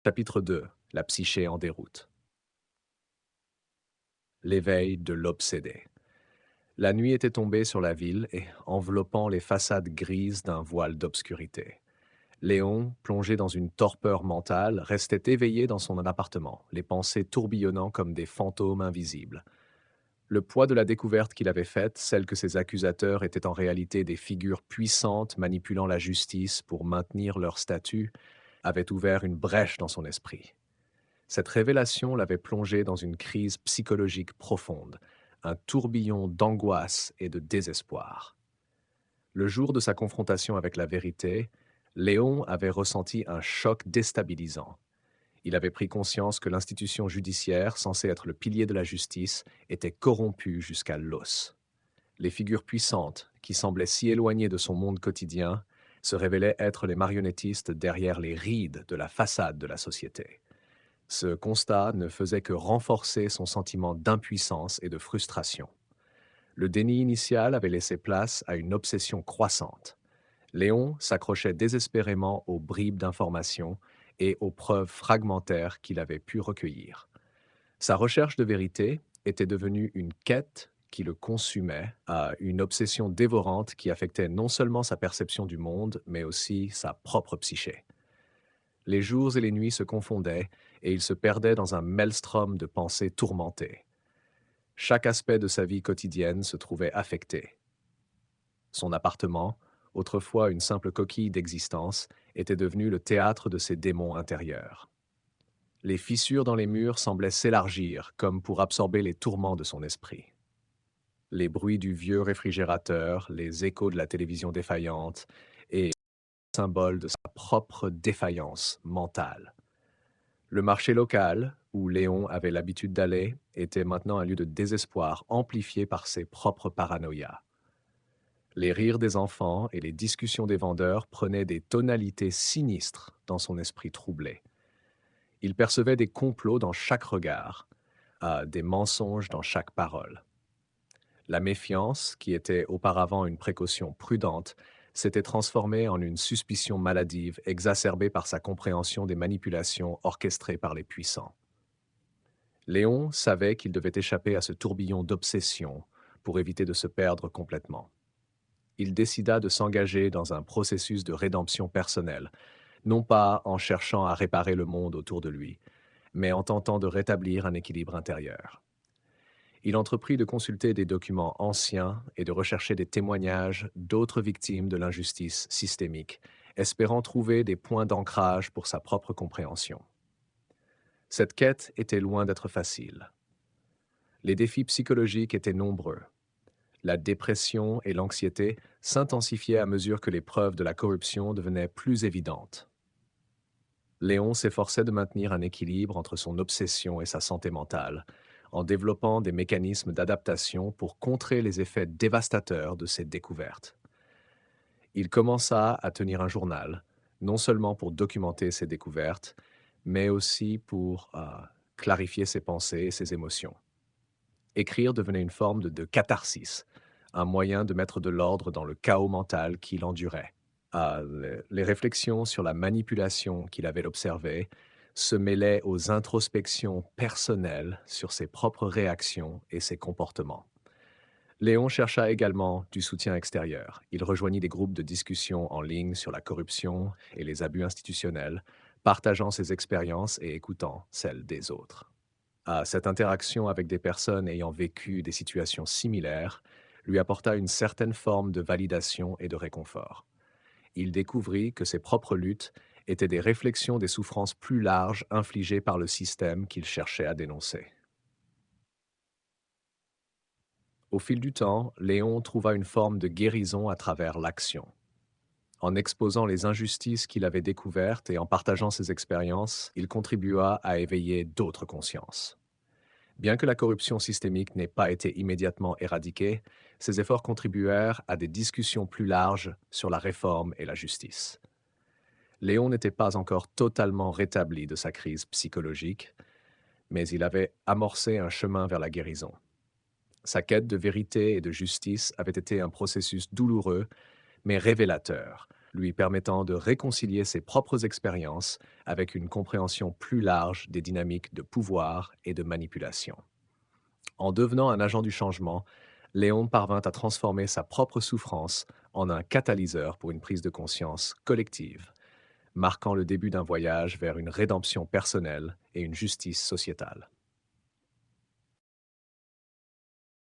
Chapitre 2. La psyché en déroute. L'éveil de l'obsédé. La nuit était tombée sur la ville et enveloppant les façades grises d'un voile d'obscurité. Léon, plongé dans une torpeur mentale, restait éveillé dans son appartement, les pensées tourbillonnant comme des fantômes invisibles. Le poids de la découverte qu'il avait faite, celle que ses accusateurs étaient en réalité des figures puissantes manipulant la justice pour maintenir leur statut, avait ouvert une brèche dans son esprit. Cette révélation l'avait plongé dans une crise psychologique profonde, un tourbillon d'angoisse et de désespoir. Le jour de sa confrontation avec la vérité, Léon avait ressenti un choc déstabilisant. Il avait pris conscience que l'institution judiciaire, censée être le pilier de la justice, était corrompue jusqu'à l'os. Les figures puissantes, qui semblaient si éloignées de son monde quotidien, se révélaient être les marionnettistes derrière les rides de la façade de la société. Ce constat ne faisait que renforcer son sentiment d'impuissance et de frustration. Le déni initial avait laissé place à une obsession croissante. Léon s'accrochait désespérément aux bribes d'informations et aux preuves fragmentaires qu'il avait pu recueillir. Sa recherche de vérité était devenue une quête qui le consumait, à une obsession dévorante qui affectait non seulement sa perception du monde, mais aussi sa propre psyché. Les jours et les nuits se confondaient et il se perdait dans un maelstrom de pensées tourmentées. Chaque aspect de sa vie quotidienne se trouvait affecté. Son appartement, autrefois une simple coquille d'existence, était devenu le théâtre de ses démons intérieurs. Les fissures dans les murs semblaient s'élargir comme pour absorber les tourments de son esprit. Les bruits du vieux réfrigérateur, les échos de la télévision défaillante et symbole de sa propre défaillance mentale. Le marché local, où Léon avait l'habitude d'aller, était maintenant un lieu de désespoir amplifié par ses propres paranoïas. Les rires des enfants et les discussions des vendeurs prenaient des tonalités sinistres dans son esprit troublé. Il percevait des complots dans chaque regard, des mensonges dans chaque parole. La méfiance, qui était auparavant une précaution prudente, s'était transformée en une suspicion maladive exacerbée par sa compréhension des manipulations orchestrées par les puissants. Léon savait qu'il devait échapper à ce tourbillon d'obsession pour éviter de se perdre complètement. Il décida de s'engager dans un processus de rédemption personnelle, non pas en cherchant à réparer le monde autour de lui, mais en tentant de rétablir un équilibre intérieur. Il entreprit de consulter des documents anciens et de rechercher des témoignages d'autres victimes de l'injustice systémique, espérant trouver des points d'ancrage pour sa propre compréhension. Cette quête était loin d'être facile. Les défis psychologiques étaient nombreux. La dépression et l'anxiété s'intensifiaient à mesure que les preuves de la corruption devenaient plus évidentes. Léon s'efforçait de maintenir un équilibre entre son obsession et sa santé mentale, en développant des mécanismes d'adaptation pour contrer les effets dévastateurs de ses découvertes. Il commença à tenir un journal, non seulement pour documenter ses découvertes, mais aussi pour clarifier ses pensées et ses émotions. Écrire devenait une forme de catharsis, un moyen de mettre de l'ordre dans le chaos mental qu'il endurait. Les réflexions sur la manipulation qu'il avait observée se mêlaient aux introspections personnelles sur ses propres réactions et ses comportements. Léon chercha également du soutien extérieur. Il rejoignit des groupes de discussion en ligne sur la corruption et les abus institutionnels, partageant ses expériences et écoutant celles des autres. Cette interaction avec des personnes ayant vécu des situations similaires lui apporta une certaine forme de validation et de réconfort. Il découvrit que ses propres luttes étaient des réflexions des souffrances plus larges infligées par le système qu'il cherchait à dénoncer. Au fil du temps, Léon trouva une forme de guérison à travers l'action. En exposant les injustices qu'il avait découvertes et en partageant ses expériences, il contribua à éveiller d'autres consciences. Bien que la corruption systémique n'ait pas été immédiatement éradiquée, ses efforts contribuèrent à des discussions plus larges sur la réforme et la justice. Léon n'était pas encore totalement rétabli de sa crise psychologique, mais il avait amorcé un chemin vers la guérison. Sa quête de vérité et de justice avait été un processus douloureux, mais révélateur. lui permettant de réconcilier ses propres expériences avec une compréhension plus large des dynamiques de pouvoir et de manipulation. En devenant un agent du changement, Léon parvint à transformer sa propre souffrance en un catalyseur pour une prise de conscience collective, marquant le début d'un voyage vers une rédemption personnelle et une justice sociétale.